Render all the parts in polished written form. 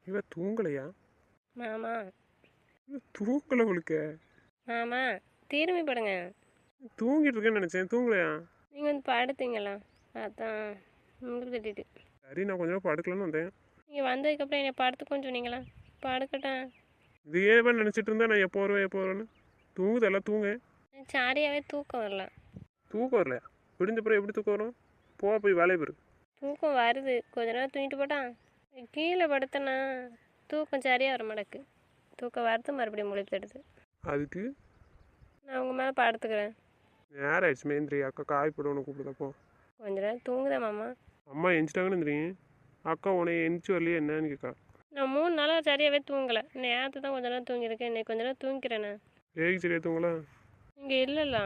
இவ தூங்கலையா? மாமா இவ தூங்கல உங்களுக்கு. மாமா திரும்பி படுங்க. தூங்கிட்டு இருக்கேன்னு நினைச்சேன். தூங்கலையா? நீங்கள் வந்து படுத்தீங்களா? அதான் உங்களுக்கு திட்டிட்டு. சரி, நான் கொஞ்ச நேரம் படுக்கலான்னு வந்தேன். நீங்கள் வந்ததுக்கப்புறம் என்னை படுத்துக்கோன்னு சொன்னீங்களா? படுக்கட்டேன். இது ஏன் நினைச்சிட்டு இருந்தேன் நான் எப்போ வருவேன் எப்போ வருவேன்னு. தூங்குதல்ல தூங்க. சாரியாகவே தூக்கம் வரல. தூக்கம் வரலையா? விடிஞ்ச பிறகு எப்படி தூக்கம் வரும்? போய் வேலையை போயிரு. தூக்கம் வருது, கொஞ்ச நேரம் தூங்கிட்டு போட்டான். கீழே படுத்தேன்னா தூக்கம் சரியாக வர மாட்டேக்கு. தூக்கம் வரது மறுபடியும் முழித்தெடுது. அதுக்கு நான் உங்கள் மேலே படுத்துக்கிறேன். நேரம் ஆயிடுச்சு. மேந்திரி அக்கா காய் போட உனக்கு கூப்பிடுதப்போ. கொஞ்ச நேரம் தூங்குதேன் மாமா. அம்மா எந்திச்சிட்டாங்கன்னு தெரியும். அக்கா உன்னை எந்திச்சு வரலையே என்னன்னு கேட்கா. நான் 3 நாளாக சரியாகவே தூங்கலை. நேற்று தான் கொஞ்ச நேரம் தூங்கியிருக்கேன். இன்னைக்கு கொஞ்ச நேரம் தூங்கிக்கிறேண்ணே. ஏக்கு சரியா தூங்கல? இங்கே இல்லைல்ல.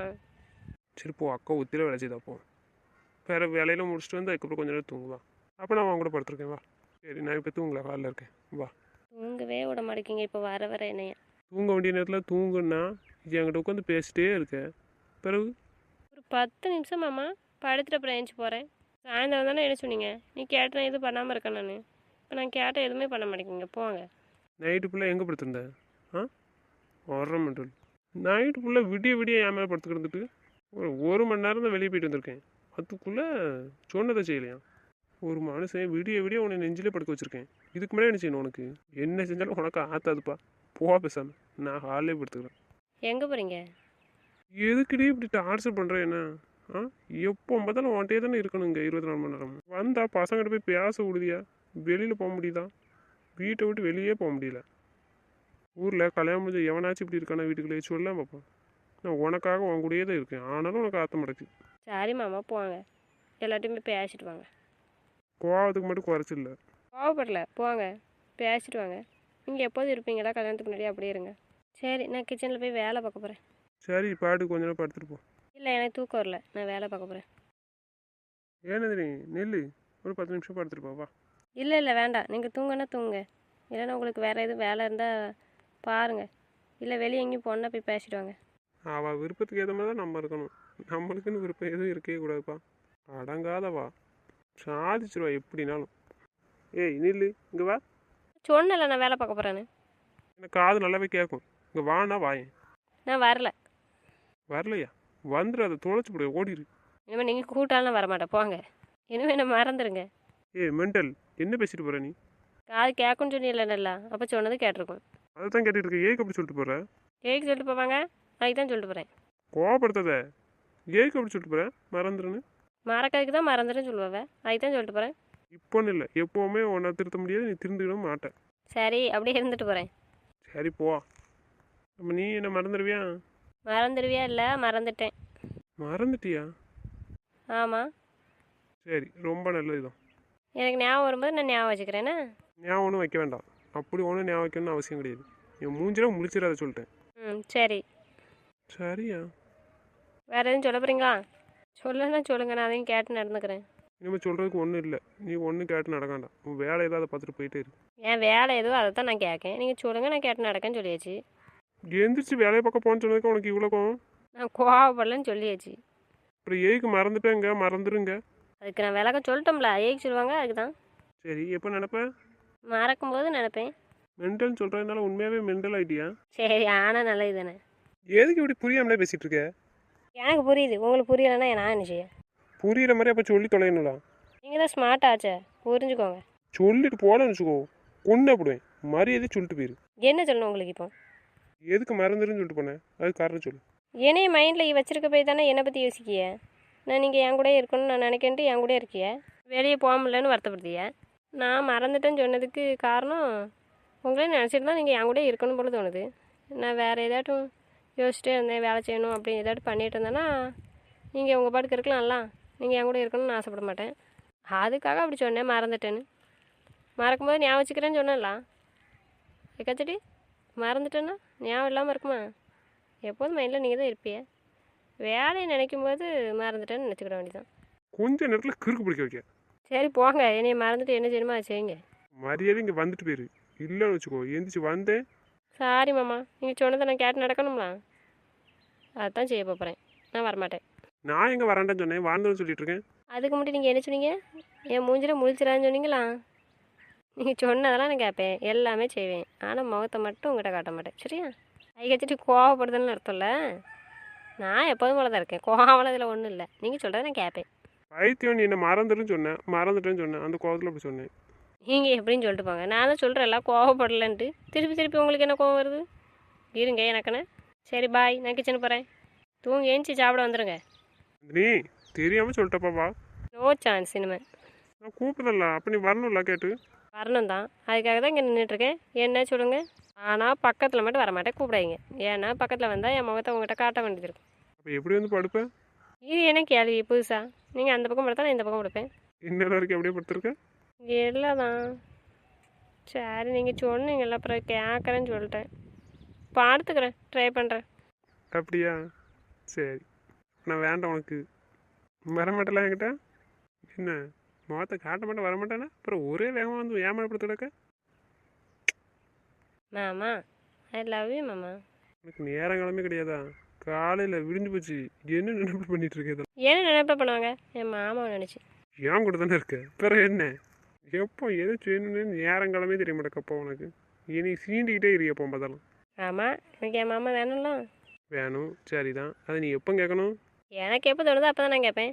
சரி போ, அக்கா ஒத்தில வேலை செய்தாப்போ. வேறு வேலையெல்லாம் முடிச்சுட்டு வந்து அதுக்கப்புறம் கொஞ்ச நேரம் தூங்குவா. அப்போ நான் அவங்க கூட படுத்துருக்கேன் வா. சரி, நான் இப்போ தூங்கல, காலில் இருக்கேன் வா. தூங்கவே விட மாட்டேங்கிங்க இப்போ வர என்னைய. தூங்க வேண்டிய நேரத்தில் தூங்குன்னா என்கிட்ட உட்காந்து பேசிட்டே இருக்கேன். பிறகு ஒரு 10 நிமிஷம் மாமா படுத்துட்டு அப்புறம் எழுந்துச்சி போகிறேன். சாயந்தரம் தானே என்ன சொன்னீங்க? நீ கேட்ட எதுவும் பண்ணாமல் இருக்கேன் நான். இப்போ நான் கேட்ட எதுவுமே பண்ண மாட்டேங்கிங்க, போங்க. நைட்டு ஃபுல்லாக எங்கே படுத்திருந்தேன்? ஆ, வர்ற மெண்டல். நைட்டு ஃபுல்லாக விடிய விடிய என் மேலே படுத்து கிடந்துட்டு ஒரு மணி நேரம் தான் வெளியே போயிட்டு வந்திருக்கேன். அதுக்குள்ளே சொன்னதை செய்யலையா? ஒரு மனுஷன் விடிய விடிய உன்னை நெஞ்சிலே படுக்க வச்சுருக்கேன். இதுக்கு மேலே என்ன செய்யணும் உனக்கு? என்ன செஞ்சாலும் உனக்கு ஆத்தாதுப்பா. போவா பேசாமல், நான் ஹாலே படுத்துக்கிறேன். எங்கே போகிறீங்க? எதுக்குடி இப்படி டார்ச்சர் பண்ணுறேன் என்ன? ஆ, எப்போ பார்த்தாலும் உன்ட்டே தானே இருக்கணுங்க 24 மணி நேரம். வந்தா பசங்கிட்ட போய் பேச விடுதியா? வெளியில் போக முடியுதா? வீட்டை விட்டு வெளியே போக முடியல. ஊரில் கல்யாணம் முடிஞ்ச எவனாச்சும் இப்படி இருக்கானா வீட்டுக்குள்ளே சொல்ல பார்ப்போம். நான் உனக்காக உன் கூடயே தான் இருக்கேன், ஆனாலும் உனக்கு ஆற்ற மாட்டேக்கு. சரி மாமா, போங்க. எல்லாத்தையுமே பேசிட்டு வாங்க. கோவத்துக்கு மட்டும் குறைச்சில்ல. கோவப்படல, போங்க. பேசிட்டு வாங்க. நீங்கள் எப்போதும் இருப்பீங்களா கல்யாணத்துக்கு முன்னாடி? அப்படியே இருங்க. சரி, நான் கிச்சனில் போய் வேலை பார்க்க போகிறேன். சரி, பாட்டு கொஞ்ச நேரம் படுத்துட்டு போ. இல்லை, எனக்கு தூக்கம் வரல, நான் வேலை பார்க்க போகிறேன். ஏனது நீ நெல்லு, ஒரு 10 நிமிஷம் படுத்துட்டு போ வா. இல்லை இல்லை, வேண்டாம். நீங்கள் தூங்குன்னா தூங்குங்க. இல்லைன்னா உங்களுக்கு வேறு எதுவும் வேலை இருந்தால் பாருங்கள். இல்லை வெளியே எங்கேயும் போனால் போய் பேசிட்டு வாங்க. அவள் விருப்பத்துக்கு ஏற்ற மாதிரி தான் நம்ம இருக்கணும். நம்மளுக்குன்னு விருப்பம் எதுவும் இருக்கவே கூடாதுப்பா. அடங்காதவா, சாதிச்சிருவா எப்படினாலும். ஏய் நில்லு, இங்கே வா. சொன்னல நான் வேலை பார்க்க போகிறேன்னு. எனக்கு காது நல்லாவே கேட்கும். இங்கே வானா வாயேன். நான் வரல. வரலையா? வந்துடு, அதை தொலைச்சி போடு, ஓடிடு. இனிமேல் நீங்கள் கூட்டாலும் வரமாட்டேன், போங்க. இனிமேல் நான் மறந்துடுங்க. ஏய் மெண்டல், என்ன பேசிட்டு போகிற நீ? காது கேட்குன்னு சொன்னீங்கள நல்லா, அப்போ சொன்னது கேட்டிருக்கோம். அதை தான் கேட்டுட்டு இருக்க. ஏக்கு அப்படி சொல்லிட்டு போகிற? ஏக்கு சொல்லிட்டு போவாங்க, அதுக்கு தான் சொல்லிட்டு போகிறேன். கோவப்படுத்தாத. ஏக்கு அப்படி சொல்லிட்டு போகிற? மறந்துடுன்னு. மறக்கிறதுக்கு தான் மறந்துடுன்னு சொல்லுவாங்க, அதுக்கு தான் சொல்லிட்டு போகிறேன். இப்போன்னு இல்லை, எப்போவுமே உன்னை திருத்த முடியாது, நீ திருந்திடவும் மாட்டேன். சரி, அப்படியே இருந்துட்டு போகிறேன். சரி போ. நம்ம நீ என்ன மறந்துடுவியா? மறந்துடுவியா? இல்லை, மறந்துட்டேன். மறந்துட்டியா? ஆமாம். சரி, ரொம்ப நல்லது தான். எனக்கு ஞாபகம் வரும்போது நான் ஞாபகம் வச்சுக்கிறேன்னா. ஞாபகம் ஒன்றும் வைக்க வேண்டாம். அப்படி ஒன்றும் ஞாபகம் வைக்கணும்னு அவசியம் கிடையாது. என் மூஞ்சில முழிச்சிடாத சொல்லிட்டேன். ம், சரி. சரியா? வேறு எதுவும் சொல்ல போகிறீங்களா? சொல்லணும்னா சொல்லுங்கள், நான் அதையும் கேட்டு நடந்துக்கிறேன். இனிமேல் சொல்கிறதுக்கு ஒன்றும் இல்லை. நீ ஒன்றும் கேட்டு நடக்காண்டா. உன் வேலை ஏதாவது பார்த்துட்டு போயிட்டே இரு. என் வேலை எதுவோ அதை தான் நான் கேட்கேன். நீங்கள் சொல்லுங்கள், நான் கேட்டு நடக்கேன்னு சொல்லியாச்சு. எந்திரிச்சு வேலையை பக்கம் போன்னு சொன்னதுக்கு உனக்கு இவ்வளோ கோவம்? நான் கோவப்படலன்னு சொல்லியாச்சு. அப்புறம் ஏக்கு மறந்துட்டேங்க, மறந்துடுங்க. அதுக்கு நான் விளக்கம் சொல்லிட்டோம்ல, ஏக்கு சொல்லுவாங்க, அதுக்கு தான். சரி, எப்போ நினப்பேன்? மறக்கும்போது நினைப்பேன். மென்டல்னு சொல்கிறதுனால உண்மையாகவே மென்டல் ஆகிட்டியா? சரி, ஆனால் நல்லது தானே. எதுக்கு இப்படி புரியாமலே பேசிகிட்டு இருக்க? எனக்கு புரியுது, உங்களுக்கு புரியலைன்னா நான் என்ன செய்ய? புரியிற மாதிரி அப்போ சொல்லி தொலைணும்டா. நீங்கள் தான் ஸ்மார்ட் ஆச்சே, புரிஞ்சுக்கோங்க. சொல்லிட்டு போனேன்னு வச்சுக்கோ, கொண்டு போடுவேன். மரியாதை சொல்லிட்டு போயிரு. என்ன சொல்லணும் உங்களுக்கு இப்போ? எதுக்கு மறந்துருன்னு சொல்லிட்டு போனேன், அதுக்கு காரணம் சொல்லு. என்னைய மைண்டில் வச்சிருக்க போய் தானே என்னை பற்றி யோசிக்கிய. நான் நீங்கள் என் கூட இருக்கணும்னு நான் நினைக்கன்ட்டு என் கூட இருக்கிய. வெளியே போக முடியலன்னு வருத்தப்படுத்திய. நான் மறந்துட்டேன்னு சொன்னதுக்கு காரணம் உங்களே நினச்சிட்டு தான் நீங்கள் என் கூட இருக்கணும் போல தோணுது. நான் வேறு ஏதாட்டும் யோசிச்சிட்டே இருந்தேன், வேலை செய்யணும் அப்படின்னு ஏதாட்டும் பண்ணிகிட்டு இருந்தேன்னா நீங்கள் உங்கள் பாட்டுக்கு இருக்கலாம்ல. நீங்கள் என் கூட இருக்கணும்னு ஆசைப்பட மாட்டேன். அதுக்காக அப்படி சொன்னேன் மறந்துட்டேன்னு. மறக்கும்போது ஞாபகம் வச்சுக்கிறேன்னு சொன்னேன்ல. கச்சடி மறந்துட்டேன்னா ஞாபகம் இல்லாமல் இருக்குமா? எப்போதும் மைண்டில் நீங்கள் தான் இருப்பிய. வேலையை நினைக்கும் போது மறந்துட்டேன்னு நினச்சிக்கிட வேண்டியதான். கொஞ்ச நேரத்தில் கிறுக்கு பிடிக்க வைக்க. சரி போங்க, என்னைய மறந்துட்டு என்ன செய்யணுமோ அதை செய்யுங்க. மரியாதை இங்கே வந்துட்டு போயிரு. இல்லைன்னு வச்சுக்கோ, எந்திரிச்சு வந்தேன். சாரி மாமா, நீங்கள் சொன்னதை நான் கேட்டு நடக்கணுங்களா? அதுதான் செய்ய போகிறேன். நான் வரமாட்டேன். நான் எங்கே வராண்டான்னு சொன்னேன், வாழ்ந்தோன்னு சொல்லிட்டு இருக்கேன். அதுக்கு முன்னாடி நீங்கள் என்ன சொன்னீங்க? என் மூஞ்சில் முழிச்சிடான்னு சொன்னீங்களா? நீங்கள் சொன்னதெல்லாம் நான் கேட்பேன், எல்லாமே செய்வேன். ஆனால் முகத்தை மட்டும் உங்கள்கிட்ட காட்ட மாட்டேன். சரியா? கை கச்சிட்டு கோவப்படுதுன்னு அர்த்தம்ல. நான் எப்போதும் போல தான் இருக்கேன். கோவம் இதில் ஒன்றும் இல்லை. நீங்கள் சொல்கிறத நான் கேட்பேன். பைத்தியம், நீ என்ன மறந்துட்டேன்னு சொன்னேன், அந்த கோவத்தில் அப்படி சொன்னேன். நீங்கள் எப்படின்னு சொல்லிட்டு போங்க. நான் தான் சொல்கிறேன்ல கோவப்படலன்ட்டு. திருப்பி உங்களுக்கு என்ன கோவம் வருது? இருங்க எனக்குன்னு. சரி பாய், நான் கிச்சனுக்கு போகிறேன். தூங்கி ஏஞ்சி சாப்பிட வந்துடுங்க. நீ தெரியாமல் சொல்லிட்டப்பாப்பா. நோ சான்ஸ் இனிமேல். நான் கூப்பிடல, அப்போ நீ வரணும்ல கேட்டு. வரணும் தான், அதுக்காக தான் இங்கே நின்றுட்டுருக்கேன். என்ன சொல்லுங்கள். ஆனால் பக்கத்தில் மட்டும் வரமாட்டேன், கூப்பிடாதீங்க. ஏன்னா பக்கத்தில் வந்தால் என் முகத்தை உங்கள்கிட்ட காட்ட வேண்டியது இருக்கும். அப்போ எப்படி வந்து படுப்பேன்? இது என்ன கேள்வி புதுசா? நீங்கள் அந்த பக்கம் படுத்தா நான் இந்த பக்கம் படுப்பேன். இன்னும் வரைக்கும் அப்படியே படுத்துருக்கேன். இல்லை தான். சரி நீங்கள் சொன்னீங்கல்ல, அப்புறம் கேட்குறேன்னு சொல்லிட்டேன். பார்த்துக்கிறேன், ட்ரை பண்ணுறேன். அப்படியா? சரி, நான் வேண்டாம் உனக்கு. வரமாட்டல என்கிட்ட. என்ன முகத்தை காட்ட மாட்டேன், வரமாட்டேன்னா அப்புறம் ஒரே வேகமாக வந்து ஏமாப்படுத்திடக்க. மாமா, ஐ லவ் யூ மாமா. உனக்கு நேரங்காலமே கிடையாதா? காலையில் விடிஞ்சு போச்சு, என்ன நினைப்பு பண்ணிட்டு இருக்க? என்ன நினைப்ப பண்ணுவாங்க? என் மாமாவை நினச்சி. ஏன் கூட தானே இருக்க, பிறகு என்ன? எப்போ எது செய்யணும்னு நேரங்காலமே தெரிய மாட்டேக்கப்போ உனக்கு. இனி சீண்டிக்கிட்டே இரு எப்போ பார்த்தாலும். ஆமாம், எனக்கு என் மாமா வேணும்ல. வேணும், சரிதான். அதை நீ எப்போ கேட்கணும்? எனக்கு எப்போ தோணுதோ அப்போ தான் நான் கேட்பேன்.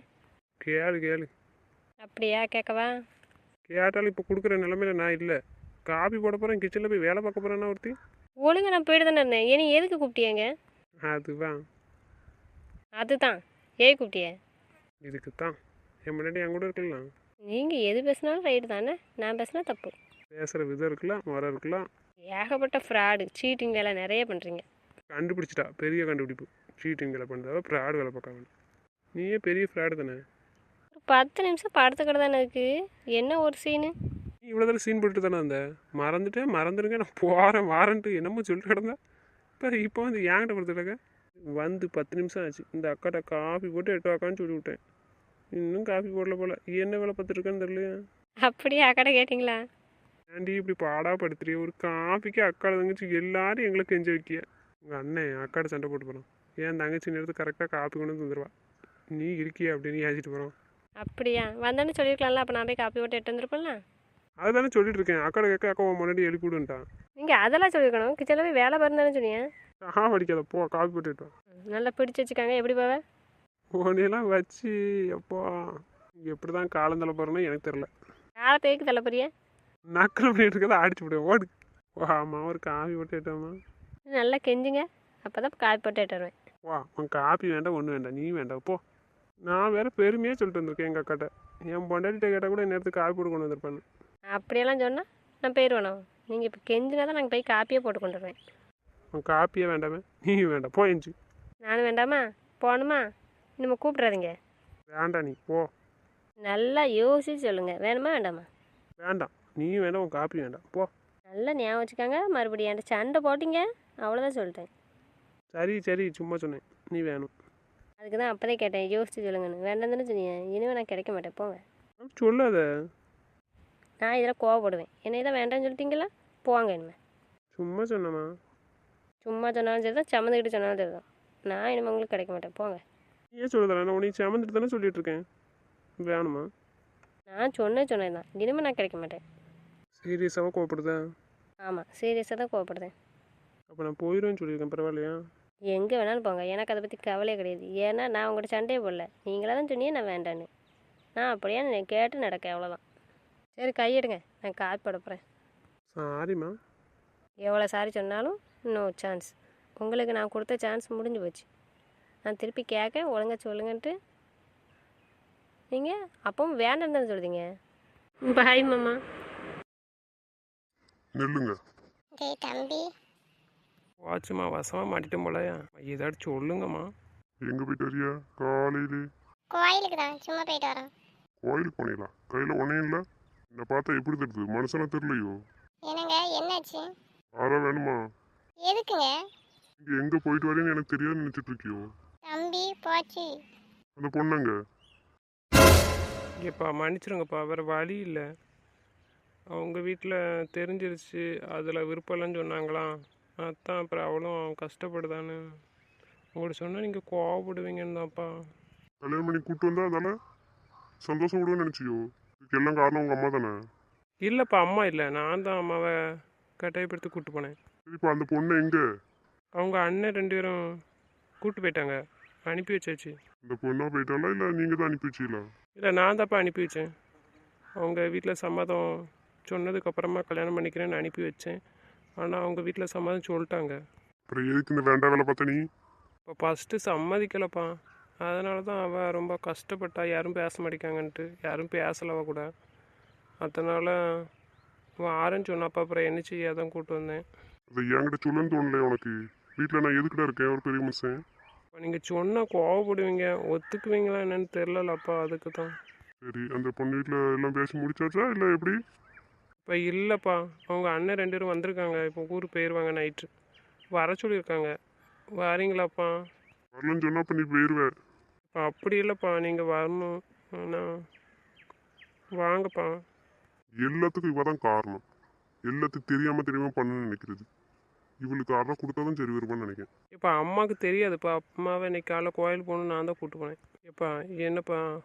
கேளு கேளு. அப்படியா? கேட்கவா? கேட்டாலும் இப்போ கொடுக்குற நிலமையில நான் இல்லை. காபி போட போகிறேன், கிச்சனில் போய் வேலை பார்க்க போகிறேன்னா ஒருத்தி. ஒழுங்கு நான் போயிட்டு தானே இருந்தேன். ஏன் எதுக்கு கூப்பிட்டியங்க? அதுதான். அதுதான். ஏன் கூப்பிட்டிய? இதுக்கு தான் என் முன்னாடி என் கூட இருக்கலாம். நீங்கள் எது பேசினாலும் ரைட்டு தானே, நான் பேசினா தப்பு. பேசுகிற விதம் இருக்கலாம், முறை இருக்கலாம். ஏகப்பட்ட ஃப்ராடு சீட்டிங் வேலை நிறைய பண்ணுறீங்க. கண்டுபிடிச்சிட்டா, பெரிய கண்டுபிடிப்பு. சீட்டிங் வேலை பண்ணுறதா ஃப்ராடு வேலை பார்க்க வேணும். நீயே பெரிய ஃப்ராடு தானே. ஒரு 10 நிமிஷம் படுத்துக்கிட்டு தானே இருக்குது. என்ன ஒரு சீனு? நீ இவ்வளோ தடவை சீன் போட்டு தானே அந்த மறந்துருங்க, நான் போகிறேன் வாரன்ட்டு என்னமோ சொல்லிட்டு கிடந்தேன். இப்போ வந்து என்கிட்ட படுத்துட்டாக்க. வந்து 10 நிமிஷம் ஆச்சு. இந்த அக்காட்ட காஃபி போட்டு 8 அக்கான்னு சொல்லி விட்டேன். இன்னும் காஃபி போடல போல். என்ன வேலை பார்த்துருக்கேன்னு தெரியலையா? அப்படியே அக்கடை கேட்டிங்களா? ஆண்டி இப்படி பாடா படுத்துறிய, ஒரு காஃபிக்கு அக்காட தங்கச்சி எல்லாரும் எங்களை கெஞ்ச வைக்கிய. உங்கள் அண்ணன் அக்காட சண்டை போட்டு போகிறான். என் தங்கச்சி நேரத்து கரெக்டாக காப்பி கொண்டு வந்து வந்துடுவா. நீ இருக்கிய அப்படின்னு ஏசிட்டு போகிறான். அப்படியா? வந்தோன்னு சொல்லியிருக்கலாம்ல, அப்போ நான் போய் காப்பி போட்டு எட்டு வந்துருப்பேன்ல. அதுதானே சொல்லிட்டு இருக்கேன். அக்காட கேட்க அக்கா உன் முன்னாடி எழுப்பி விடுன்ட்டான். நீங்கள் அதெல்லாம் சொல்லியிருக்கணும். கிச்சனில் போய் வேலை பாருந்தானே சொன்னீங்க. அடிக்காத போ, காஃபி போட்டுட்டு வா. நல்லா பிடிச்சி வச்சுக்காங்க. எப்படி போவேன்? உன்னையெல்லாம் வச்சு எப்போ எப்படி தான் காலந்தலை போகிறேன்னு எனக்கு தெரில. காலத்துக்கு தலைப்பறிய நக்கல் பண்ணிட்டு இருக்கதை அடிச்சு விடுவேன். ஓடு. ஆமாம், ஒரு காஃபி போட்டு எட்டோமா. நல்லா கெஞ்சுங்க, அப்போ தான் காப்பி போட்டு எட்டு வருவேன். வா, உன் காப்பி வேண்டாம், ஒன்றும் வேண்டாம், நீ வேண்டாம் போ. நான் வேறு பெருமையாக சொல்லிட்டு வந்திருக்கேன் எங்கள் அக்காட்ட. என் பொண்டாட்டிகிட்ட கேட்டால் கூட நேரத்துக்கு காப்பி போட்டு கொண்டு வந்திருப்பான்னு. அப்படியெல்லாம் சொன்னால் நான் போயிடுவேண்ணா. நீங்கள் இப்போ கெஞ்சினா தான் நாங்கள் போய் காப்பியே போட்டு கொண்டு வருவேன். உன் காப்பியே வேண்டாமே, நீ வேண்டாம் போ. எஞ்சி நானும் வேண்டாமா? போகணுமா? இன்னும் கூப்பிட்றாதீங்க. வேண்டாம், நீ போ. நல்லா யோசிச்சு சொல்லுங்கள், வேணுமா வேண்டாமா? வேண்டாம், நீ வேண்டாம், உன் காப்பி வேண்டாம் போ. நல்லா ஞாபகம் வச்சுக்காங்க. மறுபடியும் என்கிட்ட சண்டை போட்டிங்க, அவ்வளோதான் சொல்லிட்டேன். சரி சரி, சும்மா சொன்னேன். நீ வேணும். அதுக்கு தான் அப்போதே கேட்டேன், யோசிச்சு சொல்லுங்கன்னு. வேண்டாம் தானே சொன்னீங்க. இனிமேல் நான் கிடைக்க மாட்டேன், போங்க. சொல்லாத. நான் இதில் கோவப்படுவேன். என்னை தான் வேண்டாம்னு சொல்லிட்டீங்களா? போவாங்க இனிமேல். சும்மா சொன்னமா. சும்மா சொன்னாலும் சரி தான், சம்மந்துக்கிட்டு சொன்னாலும் சரி தான். நான் இனிமேல் உங்களுக்கு கிடைக்க மாட்டேன், போங்க. ஏன் சொல்லுதா? நான் உனக்கு சமந்துட்டு தானே சொல்லிட்டு இருக்கேன். வேணுமா? நான் சொன்னேன் தான். இனிமேல் நான் கிடைக்க மாட்டேன். சீரியஸாக கோவப்படுதா? ஆமாம், சீரியஸாக தான் கோவப்படுறேன். அப்போ நான் போயிடுவேன்னு சொல்லியிருக்கேன், பரவாயில்லையா? எங்கே வேணாலும் போங்க, எனக்கு அதை பற்றி கவலையே கிடையாது. ஏன்னா நான் உங்கள்கிட்ட சண்டையே போடல. நீங்களாக தான் சொன்னீங்க நான் வேண்டான்னு. நான் அப்படியே நான் கேட்டு நடக்க, அவ்வளோதான். சரி கையெடுங்க, நான் காப்பி போட போகிறேன். சாரிம்மா. எவ்வளோ சாரி சொன்னாலும் நோ சான்ஸ். உங்களுக்கு நான் கொடுத்த சான்ஸ் முடிஞ்சு போச்சு. நான் திருப்பி கேட்க ஒழுங்கா சொல்லுங்கன்ட்டு நீங்கள் அப்பவும் வேண்டாம் தானே சொல்லுதீங்க. பாய் மாமா. நெல்லுங்க. டேய் தம்பி, வாட்சுமா வசமாக மாட்டிட்டோம் போலயா? ஏதாச்சும் சொல்லுங்கம்மா. எங்க போயிட்டு வரியா காலையிலே? கோயிலுக்கு தான் சும்மா போயிட்டு வரோம். கோயிலுக்கு போனீங்களா? கையில் ஒன்றையும் இல்லை. என்னை பார்த்தா எப்படி தெரியுது? மனுஷனா தெரியலையோ? என்னங்க என்னாச்சு? ஆறா வேணுமா? எதுக்குங்க? இங்கே எங்கே போயிட்டு வரேன்னு எனக்கு தெரியாதுன்னு நினச்சிட்டு இருக்கியோ? தம்பி போச்சு. அந்த பொண்ணுங்க. ஏப்பா மன்னிச்சிருங்கப்பா, வேறு வழி இல்லை. அவங்க வீட்டில் தெரிஞ்சிருச்சு, அதில் விருப்பம்லன்னு சொன்னாங்களாம். அதான் அப்புறம் அவளும் கஷ்டப்படுதான்னு உங்கள்கிட்ட சொன்னால் நீங்கள் கோவப்படுவீங்கன்னு தான்ப்பா. கல்யாணம் பண்ணி கூப்பிட்டு வந்தா தானே சந்தோஷம் விடுவேன்னு நினச்சியோ? இதுக்கு எல்லாம் காரணம் உங்கள் அம்மா தானே. இல்லைப்பா அம்மா இல்லை, நான் தான் அம்மாவை கட்டாயப்படுத்தி கூப்பிட்டு போனேன். சரிப்பா, அந்த பொண்ணு எங்க? அவங்க அண்ணன் 2 பேரும் கூப்பிட்டு போயிட்டாங்க, அனுப்பி வச்சாச்சு. அந்த பொண்ணா போயிட்டாளா இல்லை நீங்கள் தான் அனுப்பி வச்சீங்களா? இல்லை நான் தான்ப்பா அனுப்பி வச்சேன். அவங்க வீட்டில் சம்மதம் சொன்னதுக்கப்புறமா கல்யாணம் பண்ணிக்கிறேன்னு அனுப்பி வச்சேன். ஆனால் அவங்க வீட்டில் சம்மதம் சொல்லிட்டாங்க. அப்புறம் எதுக்கு இந்த வேண்டாம் வேலை பார்த்த நீ? இப்போ ஃபஸ்ட்டு சம்மதிக்கலப்பா, அதனால தான் அவள் ரொம்ப கஷ்டப்பட்டா, யாரும் பேச மாட்டேங்காங்கன்ட்டு. யாரும் பேசலவ கூட. அதனால் அவன் ஆரஞ்சு சொன்னாப்பா, அப்புறம் என்ன செய்ய தான் கூப்பிட்டு வந்தேன். அதை என்கிட்ட சொல்லணும்னு தோணலையா உனக்கு? வீட்டில் நான் எதுக்கிட்ட இருக்கேன் ஒரு பெரிய மனுஷன்? இப்போ நீங்கள் சொன்னால் கோவப்படுவீங்க, ஒத்துக்குவீங்களா என்னன்னு தெரிலப்பா, அதுக்கு தான். சரி, அந்த பொண்ணு வீட்டில் எல்லாம் பேசி முடிச்சாச்சா இல்லை எப்படி? இப்போ இல்லைப்பா, அவங்க அண்ணன் 2 பேரும் வந்திருக்காங்க, இப்போ ஊருக்கு போயிடுவாங்க நைட்டு. வர சொல்லியிருக்காங்க, வரீங்களாப்பா? வரலன்னு சொன்னா அப்போ நீ போயிடுவேன். இப்போ அப்படி இல்லைப்பா, நீங்கள் வரணும். ஆனால் வாங்கப்பா. எல்லாத்துக்கும் இவ தான் காரணம். எல்லாத்துக்கும் தெரியாம பண்ணணும்னு நினைக்கிறது. இவளுக்கு அரை கொடுத்தா தான் சரி வருவான்னு நினைக்கிறேன். இப்போ அம்மாவுக்கு தெரியாதுப்பா, அம்மாவை இன்னைக்கு காலைல கோயில் போகணுன்னு நான் தான் கூப்பிட்டு போனேன். எப்பா என்னப்பா,